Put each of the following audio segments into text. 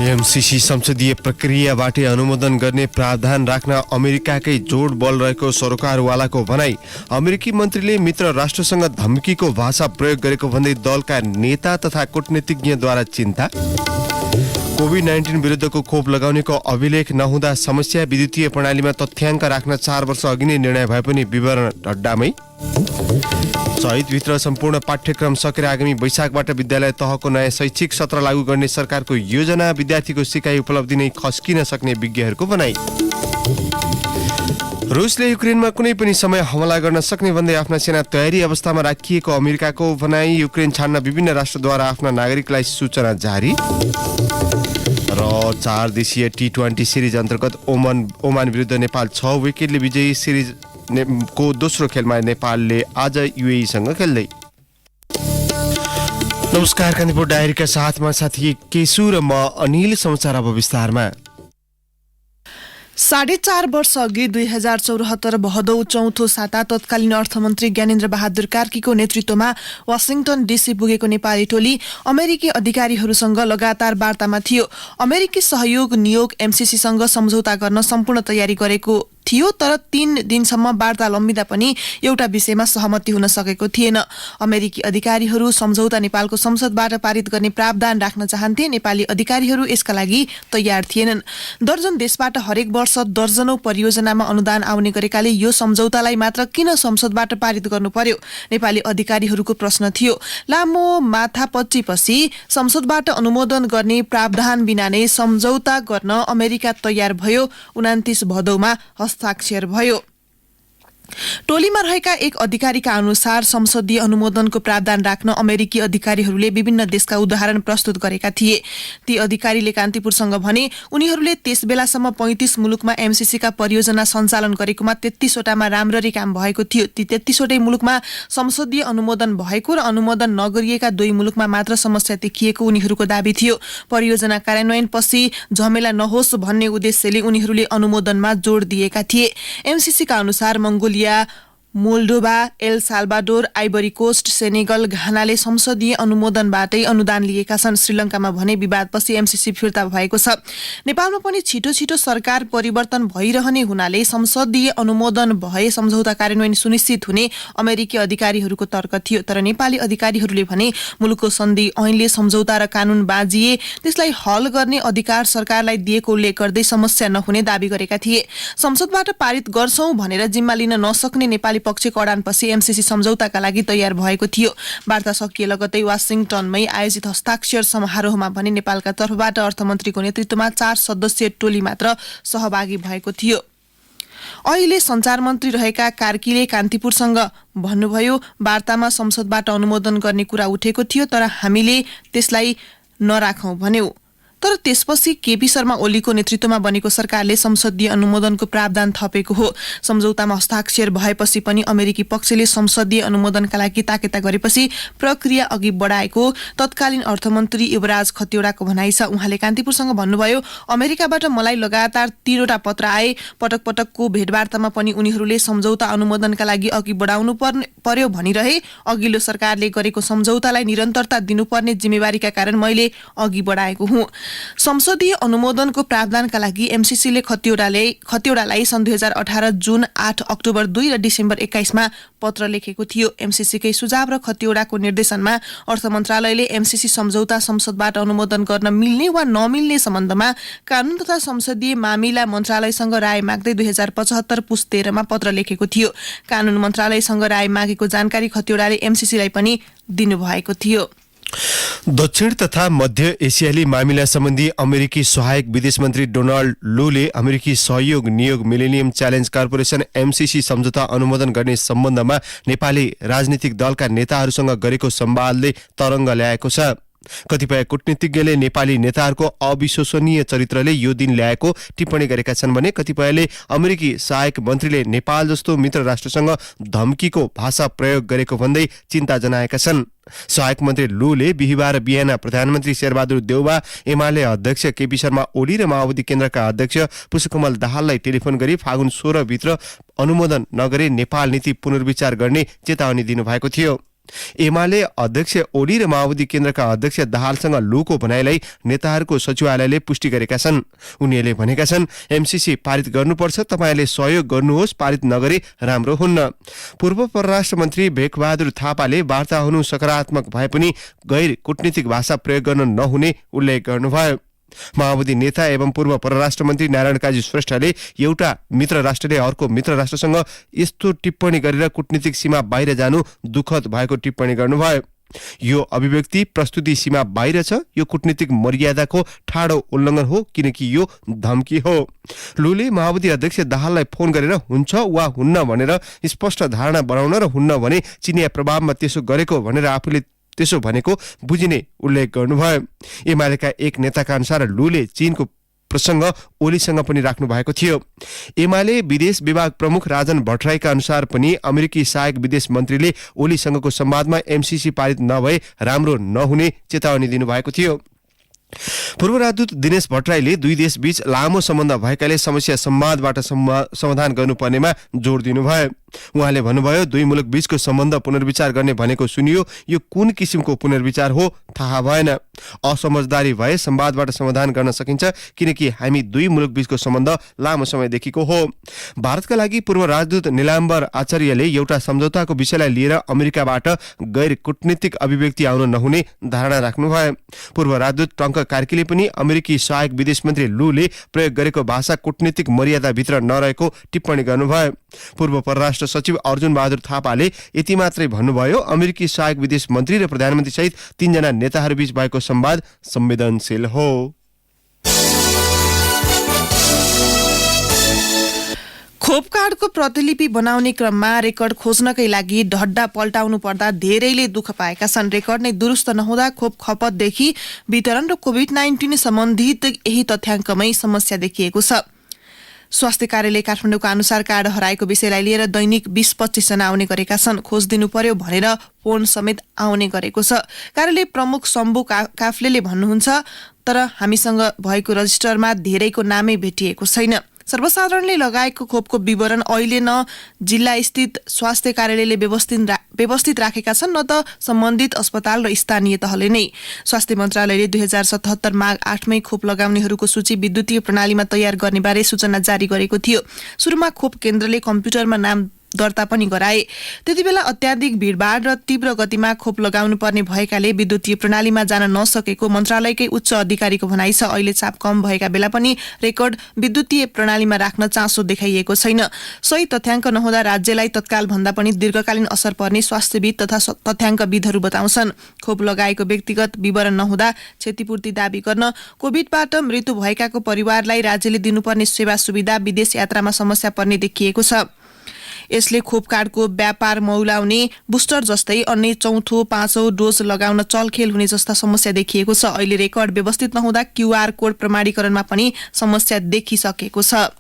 MCC संसदीय प्रक्रियाबाटै अनुमोदन गर्ने प्रावधान राख्न अमेरिकाकै जोड बल रहेको सरकारवालाको भनाई। अमेरिकी मन्त्रीले मित्र राष्ट्रसँग धम्कीको भाषा प्रयोग गरेको भन्दै दलका नेता तथा कूटनीतिज्ञद्वारा चिन्ता। कोभिड-19 विरुद्धको खोप लगाउनेको अभिलेख नहुँदा समस्या। विद्युतीय प्रणालीमा तथ्याङ्क राख्न 4 वर्ष अघि नै निर्णय भए पनि विवरण अड्डामै। चैतभित्र सम्पूर्ण पाठ्यक्रम सकेर आगामी वैशाखबाट विद्यालय तहको नयाँ शैक्षिक सत्र लागू गर्ने सरकारको योजना। विद्यार्थीको सिकाइ उपलब्धि नै खस्किन सक्ने विज्ञहरूको भनाई। रुसले युक्रेनमा कुनै पनि समय हमला गर्न सक्ने भन्दै आफ्ना सेना तयारी अवस्थामा राखिएको अमेरिकाको भनाई। युक्रेन छाड्न विभिन्न राष्ट्रद्वारा आफ्ना नागरिकलाई सूचना जारी। र 4 देशीय T20 सिरिज अन्तर्गत ओमान विरुद्ध नेपाल 6 विकेटले विजयी। सिरिज को दोस्रो खेलमा नेपालले आज युएईसँग खेल्दै। नमस्कार, कान्तिपुर डायरीका साथमा साथी केशु र म अनिल। समाचार अब विस्तारमा। 4.5 वर्ष अघि 2074 भदौ 4औं साता तत्कालीन अर्थमन्त्री ज्ञानेन्द्र बहादुर कार्कीको नेतृत्वमा वाशिङटन डीसी पुगेको नेपाली टोली अमेरिकी अधिकारीहरूसँग लगातार वार्तामा थियो। अमेरिकी सहयोग नियोग एमसीसीसँग सम्झौता गर्न सम्पूर्ण तयारी गरेको थियो, तर 3 दिनसम्म वार्ता लम्बिँदा पनि एउटा विषयमा सहमति हुन सकेको थिएन। अमेरिकी अधिकारीहरू सम्झौता नेपालको संसदबाट पारित गर्ने प्रावधान राख्न चाहन्थे। नेपाली अधिकारीहरू यसका लागि तयार थिएनन्। दर्जन देशबाट हरेक वर्ष दर्जनौं परियोजनामा अनुदान आउने गरेकाले यो सम्झौतालाई मात्र किन संसदबाट पारित गर्नु पर्यो? नेपाली अधिकारीहरूको प्रश्न थियो। लामो माथापच्चीपछि संसदबाट अनुमोदन गर्ने प्रावधान बिना नै सम्झौता गर्न अमेरिका तयार भयो। 29 भदौमा हस्ताक्षर भयो। टोलीमा रहेका एक अधिकारीका अनुसार संसदीय अनुमोदनको प्रावधान राख्न अमेरिकी अधिकारीहरूले विभिन्न देशका उदाहरण प्रस्तुत गरेका थिए। ती अधिकारीले कान्तिपुरसँग भने उनीहरूले त्यस बेलासम्म 35 मुलुकमा एमसीसीका परियोजना सञ्चालन गरेकोमा 33 वटामा राम्ररी काम भएको थियो। ती 33 वटै मुलुकमा संसदीय अनुमोदन भएको र अनुमोदन नगरिएका 2 मुलुकमा मात्र समस्या देखिएको उनीहरूको दाबी थियो। परियोजना कार्यान्वयनपछि झमेला नहोस् भन्ने उद्देश्यले उनीहरूले अनुमोदनमा जोड दिएका थिए। एमसीसीका अनुसार Mongolia, Moldova, El Salvador, Ivory Coast, Senegal, घानाले संसदीय अनुमोदनबाटै अनुदान लिएका छन्। श्रीलङ्कामा भने विवादपछि एमसीसी फिर्ता भएको छ। नेपालमा पनि छिटो छिटो सरकार परिवर्तन भइरहने हुनाले संसदीय अनुमोदन भए सम्झौता कार्यान्वयन सुनिश्चित हुने अमेरिकी अधिकारीहरूको तर्क थियो। तर नेपाली अधिकारीहरूले भने मुलुकको सन्धि ऐनले सम्झौता र कानून बाजिए त्यसलाई हल गर्ने अधिकार सरकारलाई दिएको उल्लेख गर्दै समस्या नहुने दावी गरेका थिए। संसदबाट पारित गर्छौं भनेर जिम्मा लिन नसक्ने नेपाली पक्षको अडानपछि एमसीसी सम्झौताका लागि तयार भएको थियो। वार्ता सकिए लगतै वाशिङटनमै आयोजित हस्ताक्षर समारोहमा भने नेपालका तर्फबाट अर्थमन्त्रीको नेतृत्वमा 4 सदस्यीय टोली मात्र सहभागी भएको थियो। अहिले सञ्चार मन्त्री रहेका कार्कीले कान्तिपुरसँग भन्नुभयो, वार्तामा संसदबाट अनुमोदन गर्ने कुरा उठेको थियो, तर हामीले त्यसलाई नराखौं भन्यौ। तर त्यसपछि केपी शर्मा ओलीको नेतृत्वमा बनेको सरकारले संसदीय अनुमोदनको प्रावधान थपेको हो। सम्झौतामा हस्ताक्षर भएपछि पनि अमेरिकी पक्षले संसदीय अनुमोदनका लागि ताकेता गरेपछि प्रक्रिया अघि बढाएको तत्कालीन अर्थमन्त्री युवराज खतिवड़ाको भनाइ छ। उहाँले कान्तिपुरसँग भन्नुभयो, अमेरिकाबाट मलाई लगातार 3 वटा पत्र आए। पटक पटकको भेटवार्तामा पनि उनीहरूले सम्झौता अनुमोदनका लागि अघि बढाउनु पर्यो भनिरहे। अघिल्लो सरकारले गरेको सम्झौतालाई निरन्तरता दिनुपर्ने जिम्मेवारीका कारण मैले अघि बढाएको हुँ। संसदीय अनुमोदनको प्रावधानका लागि एमसीसीले खतिवड़ालाई सन् 2018 जुन 8 अक्टोबर 2 र डिसेम्बर 21 मा पत्र लेखेको थियो। एमसीसीकै सुझाव र खतिवड़ाको निर्देशनमा अर्थ मन्त्रालयले एमसीसी सम्झौता संसदबाट अनुमोदन गर्न मिल्ने वा नमिल्ने सम्बन्धमा कानून तथा संसदीय मामिला मन्त्रालयसँग राय माग्दै 2075 पुस 13 मा पत्र लेखेको थियो। कानून मन्त्रालयसँग राय मागेको जानकारी खतिवड़ाले एमसीसीलाई पनि दिनुभएको थियो। दक्षिण तथा मध्य एसियाली मामिला सम्बन्धी अमेरिकी सहायक विदेश मन्त्री डोनाल्ड लूले अमेरिकी सहयोग नियोग मिलेनियम च्यालेन्ज कर्पोरेसन एमसीसी सम्झौता अनुमोदन गर्ने सम्बन्धमा नेपाली राजनीतिक दलका नेताहरूसँग गरेको संवादले तरंग ल्याएको छ। कतिपय कूटनीतिज्ञले नेपाली नेताहरूको अविश्वसनीय चरित्रले यो दिन ल्याएको टिप्पणी गरेका छन् भने कतिपयले अमेरिकी सहायक मन्त्रीले नेपाल जस्तो मित्र राष्ट्रसँग धम्कीको भाषा प्रयोग गरेको भन्दै चिन्ता जनाएका छन्। सहायक मन्त्री लूले बिहिबार बिहान प्रधानमन्त्री शेरबहादुर देउवा, एमाले अध्यक्ष केपी शर्मा ओली र माओवादी केन्द्रका अध्यक्ष पुष्पकमल दाहाललाई टेलिफोन गरी फागुन 16 भित्र अनुमोदन नगरे नेपाल नीति पुनर्विचार गर्ने चेतावनी दिनुभएको थियो। एमाले अध्यक्ष ओली र माओवादी केन्द्रका अध्यक्ष दाहालसँग लुको भनाइलाई नेताहरूको सचिवालयले पुष्टि गरेका छन्। उनीहरूले भनेका छन् एमसीसी पारित गर्नुपर्छ, तपाईँले सहयोग गर्नुहोस्, पारित नगरे राम्रो हुन्न। पूर्व परराष्ट्र मन्त्री भेकबहादुर थापाले वार्ता हुनु सकारात्मक भए पनि गैर कूटनीतिक भाषा प्रयोग गर्न नहुने उल्लेख गर्नुभयो। माओवादी नेता एवं पूर्व परराष्ट्र मन्त्री नारायण काजी श्रेष्ठले एउटा मित्र राष्ट्रले अर्को मित्र राष्ट्रसँग यस्तो टिप्पणी गरेर कूटनीतिक सीमा बाहिर जानु दुःखद भएको टिप्पणी गर्नुभयो। यो अभिव्यक्ति प्रस्तुति सीमा बाहिर छ, यो कूटनीतिक मर्यादाको ठाडो उल्लङ्घन हो किनकि यो धम्की हो। लुले माओवादी अध्यक्ष दाहाललाई फोन गरेर हुन्छ वा हुन्न भनेर स्पष्ट धारणा बनाउन र हुन्न भने चिनिया प्रभावमा त्यसो गरेको भनेर आफूले त्यसो भनेको बुझिने उल्लेख गर्नुभयो। एमालेका एक नेताका अनुसार लुले चीनको प्रसङ्ग ओलीसँग पनि राख्नु भएको थियो। एमाले विदेश विभाग प्रमुख राजन भट्टराईका अनुसार पनि अमेरिकी सहायक विदेश मन्त्रीले ओलीसँगको संवादमा एमसीसी पारित नभए राम्रो नहुने चेतावनी दिनुभएको थियो। पूर्व राजदूत दिनेश भट्टराईले दुई देशबीच लामो सम्बन्ध भएकाले समस्या संवादबाट समाधान गर्नुपर्नेमा जोड दिनुभयो। उहाँले भन्नुभयो दुई मुलुक बीचको सम्बन्ध पुनर्विचार गर्ने भनेको सुनियो, यो कुन किसिमको पुनर्विचार हो थाहा भएन। असमझदारी भए संवादबाट समाधान गर्न सकिन्छ किनकि हामी दुई मुलुक बीचको सम्बन्ध लामो समयदेखिको हो। भारतका लागि पूर्व राजदूत निलाम्बर आचार्यले एउटा सम्झौताको विषयलाई लिएर अमेरिकाबाट गैर कूटनीतिक अभिव्यक्ति आउन नहुने धारणा राख्नुभयो। पूर्व राजदूत टङ्क कार्कीले पनि अमेरिकी सहायक विदेश मन्त्री लुले प्रयोग गरेको भाषा कूटनीतिक मर्यादाभित्र नरहेको टिप्पणी गर्नुभयो। पूर्व परराष्ट्र सचिव अर्जुन बहादुर थापाले यति मात्रै भन्नुभयो, अमेरिकी सहायक विदेश मन्त्री र प्रधानमन्त्री सहित 3 जना नेताहरूबीच भएको संवाद संवेदनशील हो। खोप कार्डको प्रतिलिपि बनाउने क्रममा रेकर्ड खोज्नकै लागि ढड्डा पल्टाउनु पर्दा धेरैले दुःख पाएका छन्। रेकर्ड नै दुरुस्त नहुँदा खोप खपतदेखि वितरण र कोभिड-19 सम्बन्धित यही तथ्याङ्कमै समस्या देखिएको छ। स्वास्थ्य कार्यालय काठमाडौँका अनुसार कार्ड हराएको विषयलाई लिएर दैनिक 20-25 जना आउने गरेका छन्। खोज दिनु पर्यो भनेर फोन समेत आउने गरेको छ। कार्यालय प्रमुख शम्भु काफ्लेले भन्नुहुन्छ, तर हामीसँग भएको रजिस्टरमा धेरैको नामै भेटिएको छैन। सर्वसाधारणले लगाएको खोपको विवरण अहिले न जिल्ला स्थित स्वास्थ्य कार्यालयले व्यवस्थित राखेका छन्, न त सम्बन्धित अस्पताल र स्थानीय तहले नै। स्वास्थ्य मन्त्रालयले 2077 माघ 8मै खोप लगाउनेहरूको सूची विद्युतीय प्रणालीमा तयार गर्ने बारे सूचना जारी गरेको थियो। सुरुमा खोप केन्द्रले कम्प्युटरमा नाम दर्ता पनि गराए। त्यतिबेला अत्याधिक भीडभाड र तीव्र गतिमा खोप लगाउनु पर्ने भएकाले विद्युतीय प्रणालीमा जान नसकेको मन्त्रालयकै उच्च अधिकारीको भनाइ छ। अहिले चाप कम भएका बेला पनि रेकर्ड विद्युतीय प्रणालीमा राख्न चासो देखाइएको छैन। सही तथ्याङ्क नहुँदा राज्यलाई तत्काल भन्दा पनि दीर्घकालीन असर पर्ने स्वास्थ्यविद तथा तथ्याङ्कविदहरू बताउँछन्। खोप लगाएको व्यक्तिगत विवरण नहुँदा क्षतिपूर्ति दावी गर्न, कोभिडबाट मृत्यु भएकाको परिवारलाई राज्यले दिनुपर्ने सेवा सुविधा, विदेश यात्रामा समस्या पर्ने देखिएको छ। यसले खोप कार्डको व्यापार मौलाउने, बुस्टर जस्तै अन्य चौथो 5औं डोज लगाउन चलखेल हुने जस्ता समस्या देखिएको छ। अहिले रेकर्ड व्यवस्थित नहुँदा क्यूआर कोड प्रमाणीकरणमा पनि समस्या देखिसकेको छ।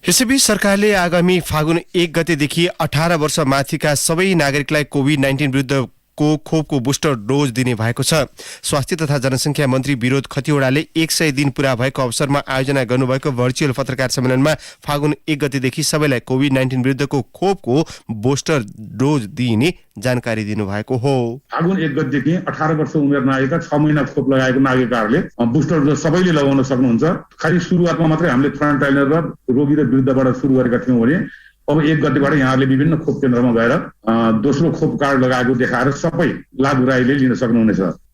यसैबीच सरकारले आगामी फागुन 1 गतेदेखि 18 वर्ष माथिका सबै नागरिकलाई कोभिड-19 विरुद्ध खोपको बुस्टर डोज दिने भएको छ। स्वास्थ्य तथा जनसङ्ख्या मन्त्री विरोध खतिवड़ाले 100 दिन पूरा भएको अवसरमा आयोजना गर्नुभएको भर्चुअल पत्रकार सम्मेलनमा फागुन 1 गतेदेखि सबैलाई कोभिड-19 विरुद्धको खोपको बुस्टर डोज दिइने जानकारी दिनुभएको हो। फागुन 1 गतेदेखि 18 वर्ष उमेर नआएका 6 महिना खोप लगाएको नागरिकहरूले बुस्टर डोज सबैले लगाउन सक्नुहुन्छ। खालि सुरुवातमा मात्रै हामीले फ्रन्टलाइनर र रोगी र वृद्धबाट सुरु गरेका थियौँ भने अब 1 गतेबाट यहाँहरूले विभिन्न खोप केन्द्रमा गएर दोस्रो खोप कार्ड लगाएको देखाएर सबै लाभुराईले लिन सक्नुहुनेछ।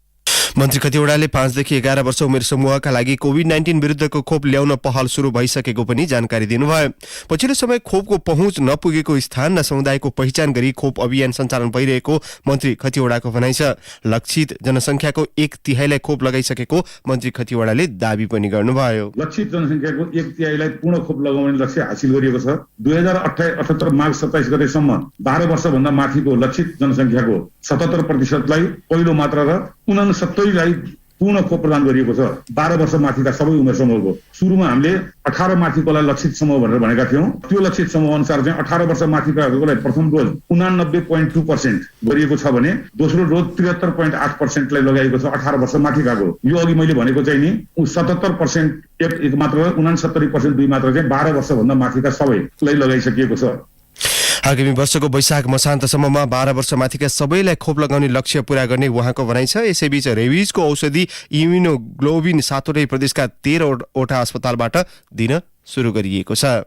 मन्त्री खतिवड़ाले 5 देखि 11 वर्ष उमेर समूहका लागि कोभिड-19 विरुद्धको खोप ल्याउन पहल सुरु भइसकेको पनि जानकारी दिनुभयो। पछिल्लो समय खोपको पहुँच नपुगेको स्थान र समुदायको पहिचान गरी खोप अभियान सञ्चालन भइरहेको मन्त्री खतिवड़ाको भनाइ छ। लक्षित जनसङ्ख्याको 1/3 खोप लगाइसकेको मन्त्री खतिवड़ाले दावी पनि गर्नुभयो। लक्षित जनसङ्ख्याको 1/3 पूर्ण खोप लगाउने लक्ष्य हासिल गरिएको छ। 2078 माघ 27 गतेसम्म 12 वर्षभन्दा माथिको लक्षित जनसङ्ख्याको 77% पहिलो मात्रा र 69लाई पूर्ण खोप प्रदान गरिएको छ। 12 वर्ष माथिका सबै उमेर समूहको। सुरुमा हामीले 18 माथिकोलाई लक्षित समूह भनेर भनेका थियौँ। त्यो लक्षित समूह अनुसार चाहिँ 18 वर्ष माथिकाहरूलाई प्रथम डोज 89.2% गरिएको छ भने दोस्रो डोज 73.8% लाई लगाइएको छ 18 वर्ष माथिकाको। यो अघि मैले भनेको चाहिँ नि 77% एक मात्र 69% दुई मात्र चाहिँ 12 वर्षभन्दा माथिका सबैलाई लगाइसकिएको छ। आगामी वर्षको वैशाख मसान्तसम्ममा 12 वर्षमाथिका सबैलाई खोप लगाउने लक्ष्य पूरा गर्ने उहाँको भनाइ छ। यसैबीच रेबिजको औषधि इम्युनोग्लोबिन 7वटै प्रदेशका 13वटा अस्पतालबाट दिन सुरु गरिएको छ।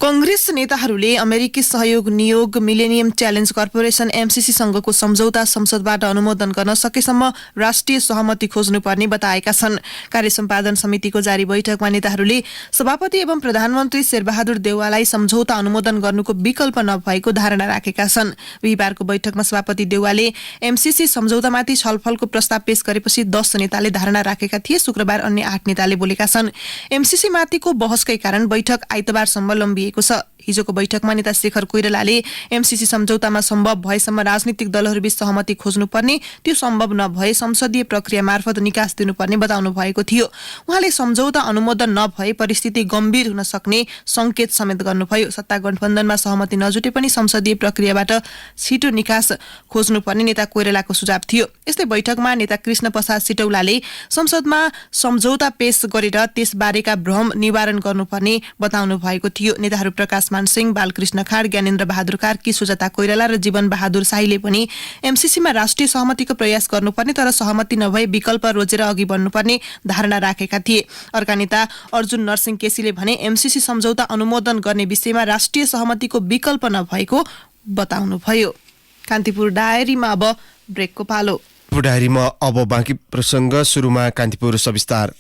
कंग्रेस नेताहरूले अमेरिकी सहयोग नियोग मिलेनियम च्यालेन्ज कर्पोरेसन एमसीसी सँगको सम्झौता संसदबाट अनुमोदन गर्न सकेसम्म राष्ट्रिय सहमति खोज्नुपर्ने बताएका छन्। कार्य सम्पादन समितिको जारी बैठकमा नेताहरूले सभापति एवं प्रधानमन्त्री शेरबहादुर देउवालाई सम्झौता अनुमोदन गर्नुको विकल्प नभएको धारणा राखेका छन्। बिहिबारको बैठकमा सभापति देउवाले एमसीसी सम्झौतामाथि छलफलको प्रस्ताव पेश गरेपछि 10 नेताले धारणा राखेका थिए। शुक्रबार अन्य 8 नेताले बोलेका छन्। एमसीसी माथिको बहसकै कारण बैठक आइतबारसम्म लम्बिएको छ। हिजोको बैठकमा नेता शेखर कोइरालाले एमसीसी सम्झौतामा सम्भव भएसम्म राजनीतिक दलहरूबीच सहमति खोज्नुपर्ने, त्यो सम्भव नभए संसदीय प्रक्रिया मार्फत निकास दिनुपर्ने बताउनु भएको थियो। उहाँले सम्झौता अनुमोदन नभए परिस्थिति गम्भीर हुन सक्ने संकेत समेत गर्नुभयो। सत्ता गठबन्धनमा सहमति नजुटे पनि संसदीय प्रक्रियाबाट छिटो निकास खोज्नुपर्ने नेता कोइरालाको सुझाव थियो। यस्तै बैठकमा नेता कृष्ण प्रसाद सिटौलाले संसदमा सम्झौता पेश गरेर त्यसबारेका भ्रम निवारण गर्नुपर्ने बताउनु भएको थियो। नेताहरू प्रकाश मान सिंह, बालकृष्ण खाड़, ज्ञानेन्द्र बहादुर कार्की, सुजाता कोइराला र जीवन बहादुर शाहीले पनि एमसीसीमा राष्ट्रिय सहमतिको प्रयास गर्नुपर्ने तर सहमति नभए विकल्प रोजेर अघि बढ्नुपर्ने धारणा राखेका थिए। अर्का नेता अर्जुन नरसिंह केसीले भने एमसीसी सम्झौता अनुमोदन गर्ने विषयमा राष्ट्रिय सहमतिको विकल्प नभएको बताउनुभयो। कान्तिपुर डायरीमा अब ब्रेकको पालो। डायरीमा अब बाँकी प्रसंग। सुरुमा कान्तिपुर सविस्तार।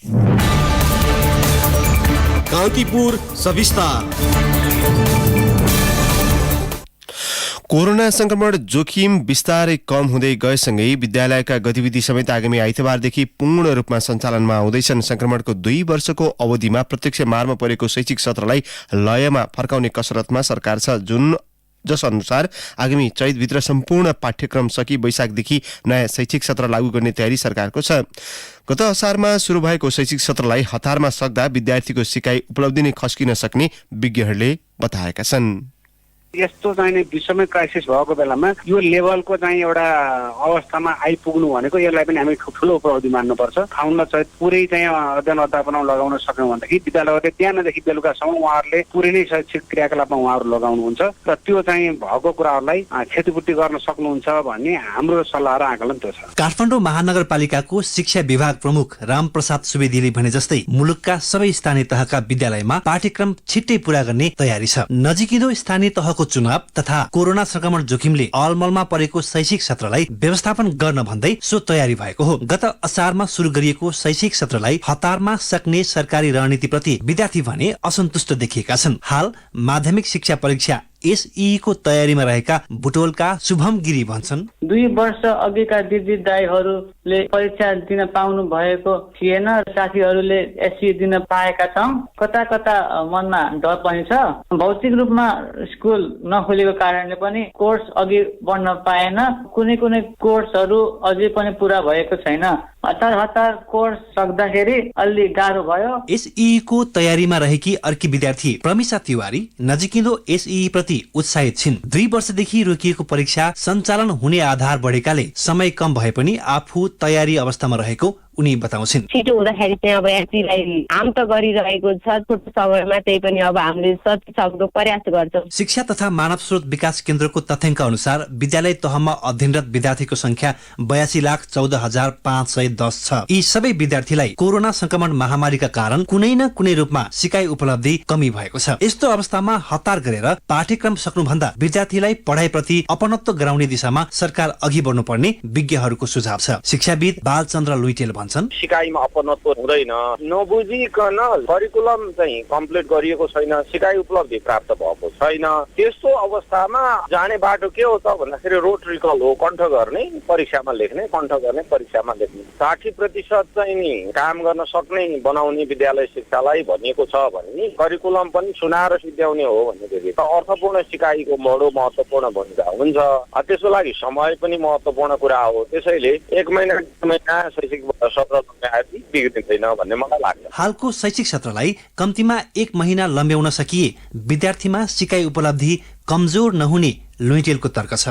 कान्तिपुर सविस्तार। कोरोना संक्रमण जोखिम बिस्तारै कम हुँदै गएसँगै विद्यालयका गतिविधि समेत आगामी आइतबारदेखि पूर्ण रूपमा सञ्चालनमा आउँदैछन्। संक्रमणको 2 वर्षको अवधिमा प्रत्यक्ष मारमा परेको शैक्षिक सत्रलाई लयमा फर्काउने कसरतमा सरकार छ, जस अनुसार आगामी चैतभित्र सम्पूर्ण पाठ्यक्रम सकी वैशाखदेखि नयाँ शैक्षिक सत्र लागू गर्ने तयारी सरकारको छ। गत असारमा सुरु भएको शैक्षिक सत्रलाई हतारमा सक्दा विद्यार्थीको सिकाइ उपलब्धि नै खस्किन सक्ने विज्ञहरूले बताएका छन्। यस्तो चाहिँ विश्वमै क्राइसिस भएको बेलामा यो लेभलको चाहिँ एउटा अवस्थामा आइपुग्नु भनेको यसलाई पनि हामी ठुलो उपलब्धि मान्नुपर्छ। फाउन्ड चाहिँ पुरै चाहिँ अध्ययन अध्यापनमा लगाउन सक्यौँ भनेदेखि विद्यालयले बिहानदेखि बेलुकासम्म उहाँहरूले पुरै नै शैक्षिक क्रियाकलापमा उहाँहरू लगाउनुहुन्छ र त्यो चाहिँ भएको कुराहरूलाई क्षतिपूर्ति गर्न सक्नुहुन्छ भन्ने हाम्रो सल्लाह र आकलन त्यो छ। काठमाडौँ महानगरपालिकाको शिक्षा विभाग प्रमुख रामप्रसाद सुवेदीले भने जस्तै मुलुकका सबै स्थानीय तहका विद्यालयमा पाठ्यक्रम छिट्टै पूरा गर्ने तयारी छ। नजिकिँदो स्थानीय तहको चुनाव तथा कोरोना संक्रमण जोखिमले अलमलमा परेको शैक्षिक सत्रलाई व्यवस्थापन गर्न भन्दै सो तयारी भएको हो। गत असारमा सुरु गरिएको शैक्षिक सत्रलाई हतारमा सक्ने सरकारी रणनीतिप्रति विद्यार्थी भने असन्तुष्ट देखिएका छन्। हाल माध्यमिक शिक्षा परीक्षा एसई को तयारीमा रहेका बुटोलका शुभम गिरी भन्छन्, 2 वर्ष अघिका दिदी दाइहरूले परीक्षा दिन पाउनु भएको थिएन। साथीहरूले एसई दिन पाएका छौँ। कता कता मनमा डर पनि छ। भौतिक रूपमा स्कुल नखोलेको कारणले पनि कोर्स अघि बढ्न पाएन। कुनै कुनै कोर्सहरू अझै पनि पूरा भएको छैन। हतार कोर्स सक्दाखेरि अलि गाह्रो भयो। एसई को तयारीमा रहेकी अर्की विद्यार्थी प्रमिसा तिवारी नजिकिँदो एसई प्रति उत्साहित छिन्। 2 वर्षदेखि रोकिएको परीक्षा सञ्चालन हुने आधार बढेकाले समय कम भए पनि आफू तयारी अवस्थामा रहेको उनी बताउँछिन्। छिटो हुँदाखेरि चाहिँ अब एसईलाई काम त गरिरहेको छ, छोटो समयमा त्यही पनि अब हामीले सक्दो प्रयास गर्छौँ। शिक्षा तथा मानव स्रोत विकास केन्द्रको तथ्याङ्क अनुसार विद्यालय तहमा अध्ययनरत विद्यार्थीको संख्या 82,14,510 छ। यी सबै विद्यार्थीलाई कोरोना संक्रमण महामारीका कारण कुनै न कुनै रूपमा सिकाइ उपलब्धि कमी भएको छ। यस्तो अवस्थामा हतार गरेर पाठ्यक्रम सक्नुभन्दा विद्यार्थीलाई पढाइप्रति अपनत्व गराउने दिशामा सरकार अघि बढ्नुपर्ने विज्ञहरूको सुझाव छ। शिक्षाविद बालचन्द्र लुइटेल भन्छन्, सिकाइमा अपनत्व हुँदैन, नबुझिकन करिकुलम चाहिँ कम्प्लिट गरिएको छैन, सिकाइ उपलब्धि प्राप्त भएको छैन। त्यस्तो अवस्थामा जाने बाटो के हो त भन्दाखेरि रोट रिकल हो, कण्ठ गर्ने परीक्षामा लेख्ने, कण्ठ गर्ने परीक्षामा लेख्ने। 60% चाहिँ नि काम गर्न सक्ने बनाउने विद्यालय शिक्षालाई भनिएको छ भने नि करिकुलम पनि सुनाएर सिद्ध्याउने हो भनेदेखि त अर्थपूर्ण सिकाइको बडो महत्त्वपूर्ण भूमिका हुन्छ। त्यसको लागि समय पनि महत्त्वपूर्ण कुरा हो। त्यसैले 1 महिना शैक्षिक सत्र बिग्रिँदैन भन्ने मलाई लाग्छ। हालको शैक्षिक सत्रलाई कम्तीमा 1 महिना लम्ब्याउन सकिए विद्यार्थीमा सिकाइ उपलब्धि कमजोर नहुने लुइटेलको तर्क छ।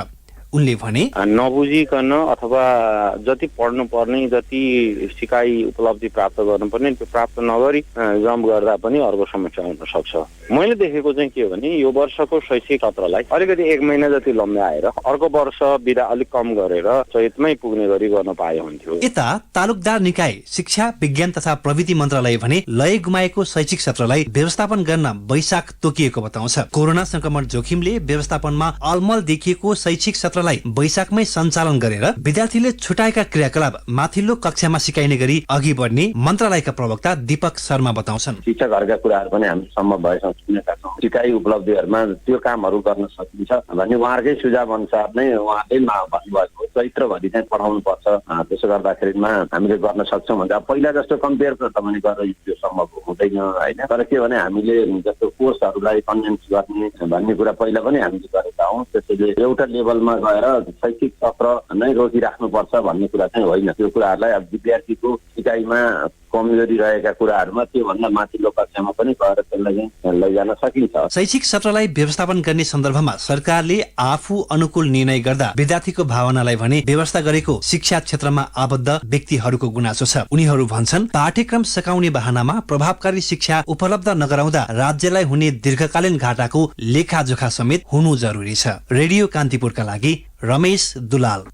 उनले भने नबुझिकन अथवा जति पढ्नु पर्ने जति सिकाइ उपलब्धि प्राप्त गर्नुपर्ने त्यो प्राप्त नगरी जम्प गर्दा पनि अर्को समस्या हुन सक्छ। मैले देखेको चाहिँ के हो भने यो वर्षको शैक्षिक सत्रलाई अलिकति 1 महिना जति लम्ब्याएर अर्को वर्ष बिदा अलिक कम गरेर चैतमै पुग्ने गरी गर्न पाए हुन्थ्यो। यता तालुकदार निकाय शिक्षा विज्ञान तथा प्रविधि मन्त्रालय भने लय गुमाएको शैक्षिक सत्रलाई व्यवस्थापन गर्न वैशाख तोकिएको बताउँछ। कोरोना संक्रमण जोखिमले व्यवस्थापनमा अलमल देखिएको शैक्षिक सत्रलाई वैशाखमै सञ्चालन गरेर विद्यार्थीले छुटाएका क्रियाकलाप माथिल्लो कक्षामा सिकाइने गरी अघि बढ्ने मन्त्रालयका प्रवक्ता दीपक शर्मा बताउँछन्। शिक्षकहरूका कुराहरू पनि हामी सम्भव भएसम्म सुनेका छौँ। सिकाइ उपलब्धिहरूमा त्यो कामहरू गर्न सकिन्छ भन्ने उहाँहरूकै सुझाव अनुसार नै उहाँले भन्नुभएको चैत्रभरि चाहिँ पढाउनु पर्छ। त्यसो गर्दाखेरिमा हामीले गर्न सक्छौँ भन्दा पहिला जस्तो कम्पेयर तपाईँ गरेर त्यो सम्भव हुँदैन होइन। तर के भने हामीले जस्तो कोर्सहरूलाई कन्डेन्स गर्ने भन्ने कुरा पहिला पनि हामीले गरेका हौँ। त्यसैले एउटा लेभलमा गएर शैक्षिक सत्र नै रोकिराख्नुपर्छ भन्ने कुरा चाहिँ होइन। त्यो कुराहरूलाई अब विद्यार्थीको सिकाइमा कमजोरी रहेका कुराहरूमा त्योभन्दा माथिल्लो कक्षामा पनि गएर त्यसलाई लैजान सकिन्छ। शैक्षिक सत्रलाई व्यवस्थापन गर्ने सन्दर्भमा सरकारले आफू अनुकूल निर्णय गर्दा विद्यार्थीको भावनालाई भने व्यवस्था गरेको शिक्षा क्षेत्रमा आबद्ध व्यक्तिहरूको गुनासो छ। उनीहरू भन्छन् पाठ्यक्रम सकाउने बहानामा प्रभावकारी शिक्षा उपलब्ध नगराउँदा राज्यलाई हुने दीर्घकालीन घाटाको लेखाजोखा समेत हुनु जरुरी छ। रेडियो कान्तिपुरका लागि रमेश दुलाल।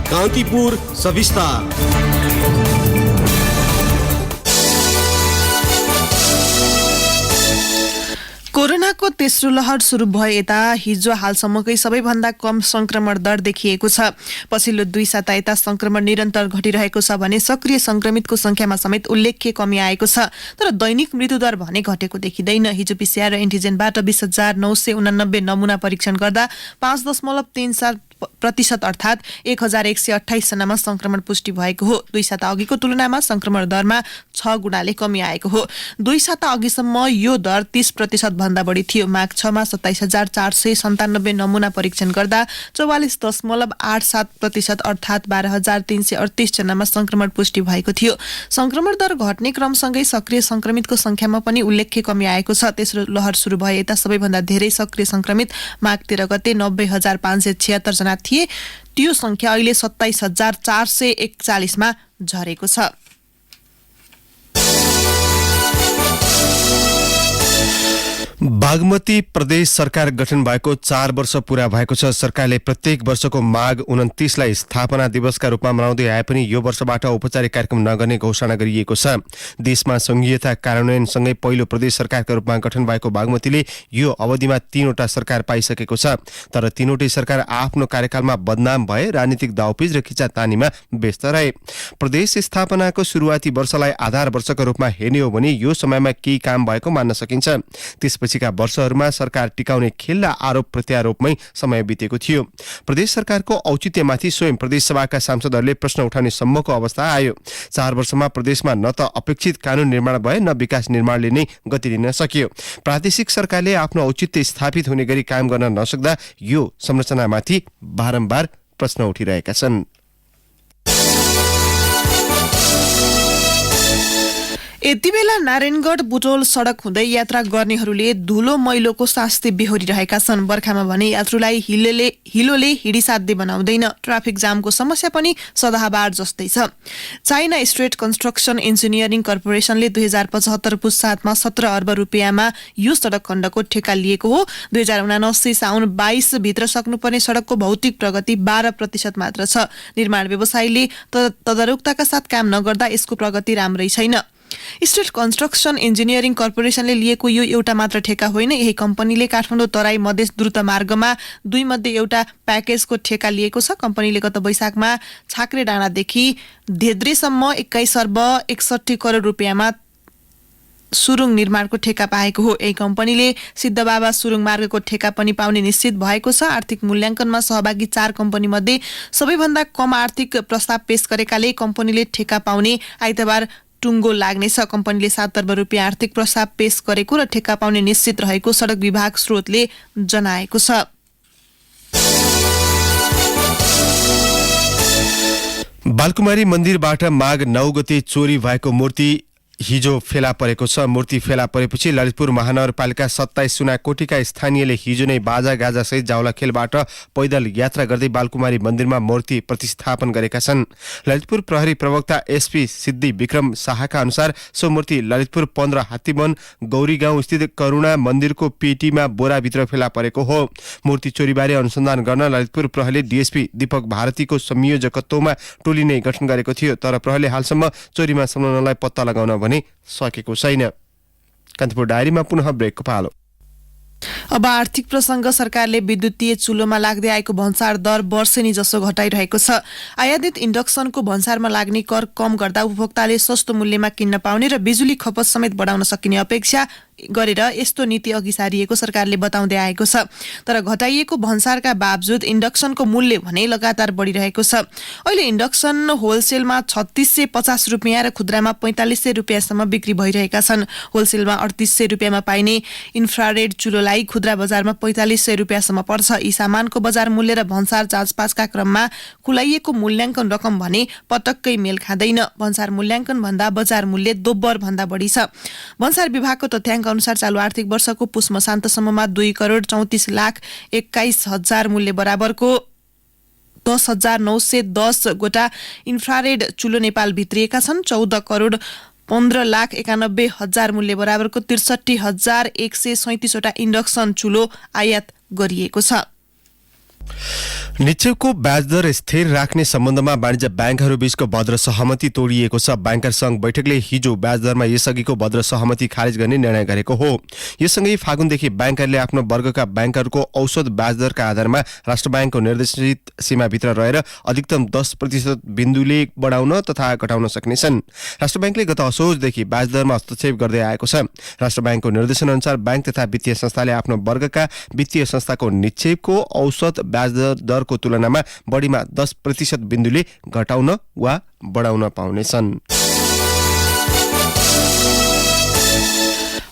कान्तिपुर सविस्तार। कोरोनाको तेस्रो लहर सुरु भए यता हिजो हालसम्मकै सबैभन्दा कम संक्रमण दर देखिएको छ। पछिल्लो 2 साता यता संक्रमण निरन्तर घटिरहेको छ भने सक्रिय संक्रमितको संख्यामा समेत उल्लेख्य कमी आएको छ। तर दैनिक मृत्युदर भने घटेको देखिँदैन। हिजो पीसीआर र एन्टिजेनबाट 20,989 नमुना परीक्षण गर्दा 5.37% अर्थात् 1,128 जनामा संक्रमण पुष्टि भएको हो। 2 साता अघिको तुलनामा संक्रमण दरमा 6 गुणाले कमी आएको हो। 2 साता अघिसम्म यो दर 30% भन्दा बढी थियो। माघ 6 मा 27,497 नमुना परीक्षण गर्दा 44.87% अर्थात् 12,338 जनामा संक्रमण पुष्टि भएको थियो। संक्रमण दर घट्ने क्रमसँगै सक्रिय संक्रमितको संख्यामा पनि उल्लेख्य कमी आएको छ। तेस्रो लहर सुरु भए यता सबैभन्दा धेरै सक्रिय संक्रमित माघ 13 गते 90,576 जना थिए। त्यो संख्या अहिले 27,441 मा झरेको छ। बागमती प्रदेश सरकार गठन भएको 4 वर्ष पूरा भएको छ। सरकारले प्रत्येक वर्षको माघ 29 लाई स्थापना दिवसका रूपमा मनाउँदै आए पनि यो वर्षबाट औपचारिक कार्यक्रम नगर्ने घोषणा गरिएको छ। देशमा संघीयता कार्यान्वयनसँगै पहिलो प्रदेश सरकारका रूपमा गठन भएको बागमतीले यो अवधिमा 3 वटा सरकार पाइसकेको छ। तर तीनवटै सरकार आफ्नो कार्यकालमा बदनाम भए राजनीतिक दाउपेच र खिचातानीमा व्यस्त रहे। प्रदेश स्थापनाको सुरुवाती वर्षलाई आधार वर्षका रूपमा हेर्ने हो भने यो समयमा केही काम भएको मान्न सकिन्छ। त्यसपछिका वर्षहरूमा सरकार टिकाउने खेल र आरोप प्रत्यारोपमै समय बितेको थियो। प्रदेश सरकारको औचित्यमाथि स्वयं प्रदेश सभाका सांसदहरूले प्रश्न उठाउने सम्मको अवस्था आयो। 4 वर्षमा प्रदेशमा न त अपेक्षित कानून निर्माण भए न विकास निर्माणले नै गति लिन सकियो। प्रादेशिक सरकारले आफ्नो औचित्य स्थापित हुने गरी काम गर्न नसक्दा यो संरचनामाथि बारम्बार प्रश्न उठिरहेका छन्। यति बेला नारायणगढ बुटोल सडक हुँदै यात्रा गर्नेहरूले धुलो मैलोको शास्ति बेहोरिरहेका छन्। बर्खामा भने यात्रुलाई हिलोले हिडिसाध्य बनाउँदैन। ट्राफिक जामको समस्या पनि सदाबहार जस्तै छ। चाइना स्ट्रेट कन्स्ट्रक्सन इन्जिनियरिङ कर्पोरेसनले 2075 पुस7 मा 17 अर्ब रुपियाँमा यो सडक खण्डको ठेका लिएको हो। 2079 साउन 22 भित्र सक्नुपर्ने सडकको भौतिक प्रगति 12% मात्र छ। निर्माण व्यवसायीले तदारुकताका साथ काम नगर्दा यसको प्रगति राम्रै छैन। स्टेट कन्स्ट्रक्सन इन्जिनियरिङ कर्पोरेसनले लिएको यो एउटा मात्र ठेका होइन। यही कम्पनीले काठमाडौँ तराई मधेस द्रुत मार्गमा 2 मध्ये एउटा प्याकेजको ठेका लिएको छ। कम्पनीले गत वैशाखमा छाक्रे डाँडादेखि धेद्रेसम्म 21 अर्ब 61 करोड रुपियाँमा सुरुङ निर्माणको ठेका पाएको हो। यही कम्पनीले सिद्धबाबा सुरुङ मार्गको ठेका पनि पाउने निश्चित भएको छ। आर्थिक मूल्याङ्कनमा सहभागी 4 कम्पनी मध्ये सबैभन्दा कम आर्थिक प्रस्ताव पेश गरेकाले कम्पनीले ठेका पाउने आइतबार टुङ्गो लाग्नेछ। कम्पनीले 7 अर्ब रुपियाँ आर्थिक प्रस्ताव पेश गरेको र ठेक्का पाउने निश्चित रहेको सडक विभाग स्रोतले जनाएको छ। बालकुमारी मन्दिरबाट माघ 9 गते चोरी भएको मूर्ति हिजो फेला परेको छ। मूर्ति फेला परेपछि ललितपुर महानगरपालिका 27 सुनाकोटीका स्थानीयले हिजो नै बाजा गाजासहित जावलाखेलबाट पैदल यात्रा गर्दै बालकुमारी मन्दिरमा मूर्ति प्रतिस्थापन गरेका छन्। ललितपुर प्रहरी प्रवक्ता एसपी सिद्धि विक्रम शाहका अनुसार सो मूर्ति ललितपुर 15 हात्तीवन गौरी गाउँ स्थित करुणा मन्दिरको पेटीमा बोराभित्र फेला परेको हो। मूर्ति चोरीबारे अनुसन्धान गर्न ललितपुर प्रहरीले डीएसपी दीपक भारतीको संयोजकत्वमा टोली नै गठन गरेको थियो, तर प्रहरीले हालसम्म चोरीमा संलग्नलाई पत्ता लगाउन भने सकेको छैन। कान्तिपुर डायरीमा पुनः ब्रेकको पालो। अब आर्थिक प्रसंग। सरकारले विद्युतीय चुलोमा लाग्दै आएको भन्सार दर वर्षेनी जसो घटाइरहेको छ। आयातित इन्डक्सनको भन्सारमा लाग्ने कर कम गर्दा उपभोक्ताले सस्तो मूल्यमा किन्न पाउने र बिजुली खपत समेत बढाउन सकिने अपेक्षा गरेर यस्तो नीति अघि सारिएको सरकारले बताउँदै आएको छ। तर घटाइएको भन्सारका बावजुद इन्डक्सनको मूल्य भने लगातार बढिरहेको छ। अहिले इन्डक्सन होलसेलमा 3650 रुपियाँ र खुद्रामा 4500 रुपियाँसम्म बिक्री भइरहेका छन्। होलसेलमा 3800 रुपियाँमा पाइने इन्फ्रारेड चुलोलाई खुद्रा बजारमा 4500 रुपियाँसम्म पर्छ। यी सामानको बजार मूल्य र भन्सार जाँचपासका क्रममा खुलाइएको मूल्याङ्कन रकम भने पटक्कै मेल खाँदैन। भन्सार मूल्याङ्कन भन्दा बजार मूल्य दोब्बर भन्दा बढी छ। भन्सार विभागको तथ्याङ्क अनुसार चालू आर्थिक वर्षको पुष मसान्तसम्ममा 2,34,21,000 मूल्य बराबरको 10,910 गोटा इन्फ्रारेड चुलो नेपाल भित्रिएका छन्। 14,15,91,000 मूल्य बराबरको 63,137 वटा इन्डक्सन चुलो आयात गरिएको छ। निक्षेपको ब्याज दर स्थिर राख्ने सम्बन्धमा वाणिज्य ब्याङ्कहरू बीचको भद्र सहमति तोडिएको छ। ब्याङ्कर संघ बैठकले हिजो ब्याज दरमा यसअघिको भद्र सहमति खारेज गर्ने निर्णय गरेको हो। यससँगै फागुनदेखि ब्याङ्करले आफ्नो वर्गका ब्याङ्कहरूको औसत ब्याज दरका आधारमा राष्ट्र ब्याङ्कको निर्देशित सीमाभित्र रहेर अधिकतम 10% बिन्दुले बढाउन तथा घटाउन सक्नेछन्। राष्ट्र ब्याङ्कले गत असोजदेखि ब्याज दरमा हस्तक्षेप गर्दै आएको छ। राष्ट्र ब्याङ्कको निर्देशनअनुसार ब्याङ्क तथा वित्तीय संस्थाले आफ्नो वर्गका वित्तीय संस्थाको निक्षेपको औसत ब्याज दरको तुलनामा बढीमा 10% बिन्दुले घटाउन वा बढाउन पाउनेछन्।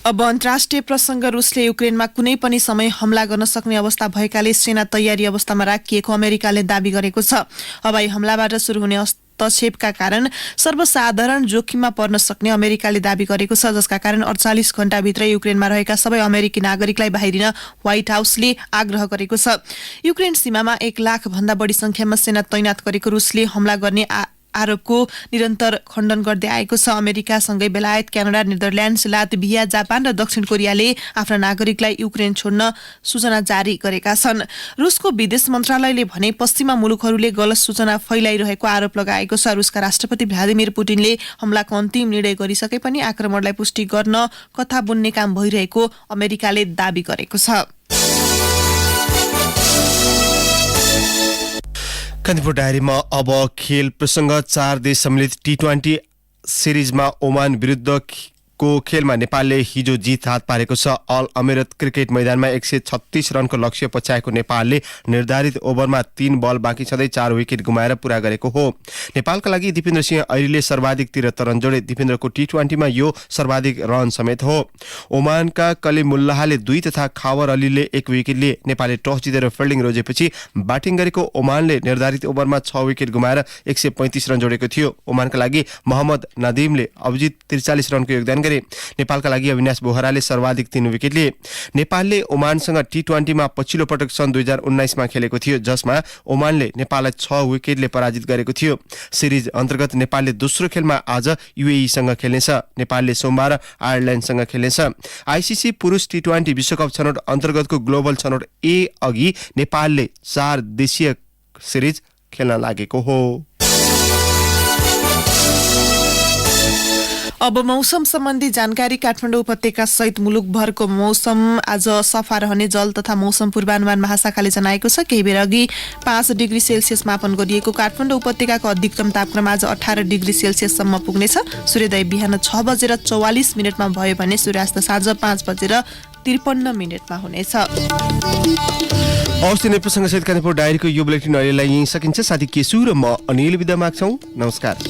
अब अन्तर्राष्ट्रिय प्रसंग। रुसले युक्रेनमा कुनै पनि समय हमला गर्न सक्ने अवस्था भएकाले सेना तयारी अवस्थामा राखिएको अमेरिकाले दाबी गरेको छ। हवाई हमलाबाट सुरु हुने हस्तक्षेपका कारण सर्वसाधारण जोखिममा पर्न सक्ने अमेरिकाले दाबी गरेको छ, जसका कारण 48 घण्टाभित्र युक्रेनमा रहेका सबै अमेरिकी नागरिकलाई बाहिरिन व्हाइट हाउसले आग्रह गरेको छ। युक्रेन सीमामा 1 लाख भन्दा बढी संख्यामा सेना तैनात गरेको रुसले हमला गर्ने आरोपको निरन्तर खण्डन गर्दै आएको छ। अमेरिकासँगै बेलायत, क्यानाडा, नेदरल्यान्ड्स, लातभिया, जापान र दक्षिण कोरियाले आफ्ना नागरिकलाई युक्रेन छोड्न सूचना जारी गरेका छन्। रुसको विदेश मन्त्रालयले भने पश्चिमा मुलुकहरूले गलत सूचना फैलाइरहेको आरोप लगाएको छ। रुसका राष्ट्रपति भ्लादिमिर पुटिनले हमलाको अन्तिम निर्णय गरिसके पनि आक्रमणलाई पुष्टि गर्न कथा बुन्ने काम भइरहेको अमेरिकाले दाबी गरेको छ। कान्तिपुर डायरीमा अब खेल प्रसंग। 4 देश सम्मिलित T20 सिरिजमा ओमान विरुद्धको खेलमा नेपालले हिजो जित हात पारेको छ। अल अमिरत क्रिकेट मैदानमा 136 रनको लक्ष्य पछ्याएको नेपालले निर्धारित ओभरमा 3 बल बाँकी छँदै 4 विकेट गुमाएर पूरा गरेको हो। नेपालका लागि दिपेन्द्र सिंह ऐरीले सर्वाधिक 73 रन जोडे। दिपेन्द्रको T20मा यो सर्वाधिक रन समेत हो। ओमानका कलिमुल्लाहले 2 तथा खावर अलीले 1 विकेट लिए। नेपालले टस जितेर फिल्डिङ रोजेपछि ब्याटिङ गरेको ओमानले निर्धारित ओभरमा 6 विकेट गुमाएर 135 रन जोडेको थियो। ओमानका लागि मोहम्मद नदीमले अभिजित 43 रनको योगदान गरे। नेपालका लागि अविनाश बोहराले सर्वाधिक 3 विकेट लिए। नेपालले ओमानसँग T20मा पछिल्लो पटक सन् 2019 मा खेलेको थियो, जसमा ओमानले नेपाललाई 6 विकेटले पराजित गरेको थियो। सिरिज अन्तर्गत नेपालले दोस्रो खेलमा आज UAE सँग खेल्नेछ। नेपालले सोमबार आयरल्यान्डसँग खेल्नेछ। आईसीसी पुरुष T20 विश्वकप छनौट अन्तर्गतको ग्लोबल छनौट A अघि नेपालले 4 देशीय सिरिज खेल्न लागेको हो। अब मौसम सम्बन्धी जानकारी। काठमाडौँ उपत्यका सहित मुलुकभरको मौसम आज सफा रहने जल तथा मौसम पूर्वानुमान महाशाखाले जनाएको छ। केही बेर अघि 5 डिग्री सेल्सियस मापन गरिएको काठमाडौँ उपत्यकाको अधिकतम तापक्रम आज 18 डिग्री सेल्सियससम्म पुग्नेछ। सूर्योदय बिहान 6:44 भयो भने सूर्यास्त साँझ 5:53 हुनेछ। हवस्, प्रसङ्गसहित कान्तिपुर डायरीको यो बुलेटिन अहिलेलाई यहीँ सकिन्छ। साथी केशु र म अनिल बिदा माग्छौँ। नमस्कार।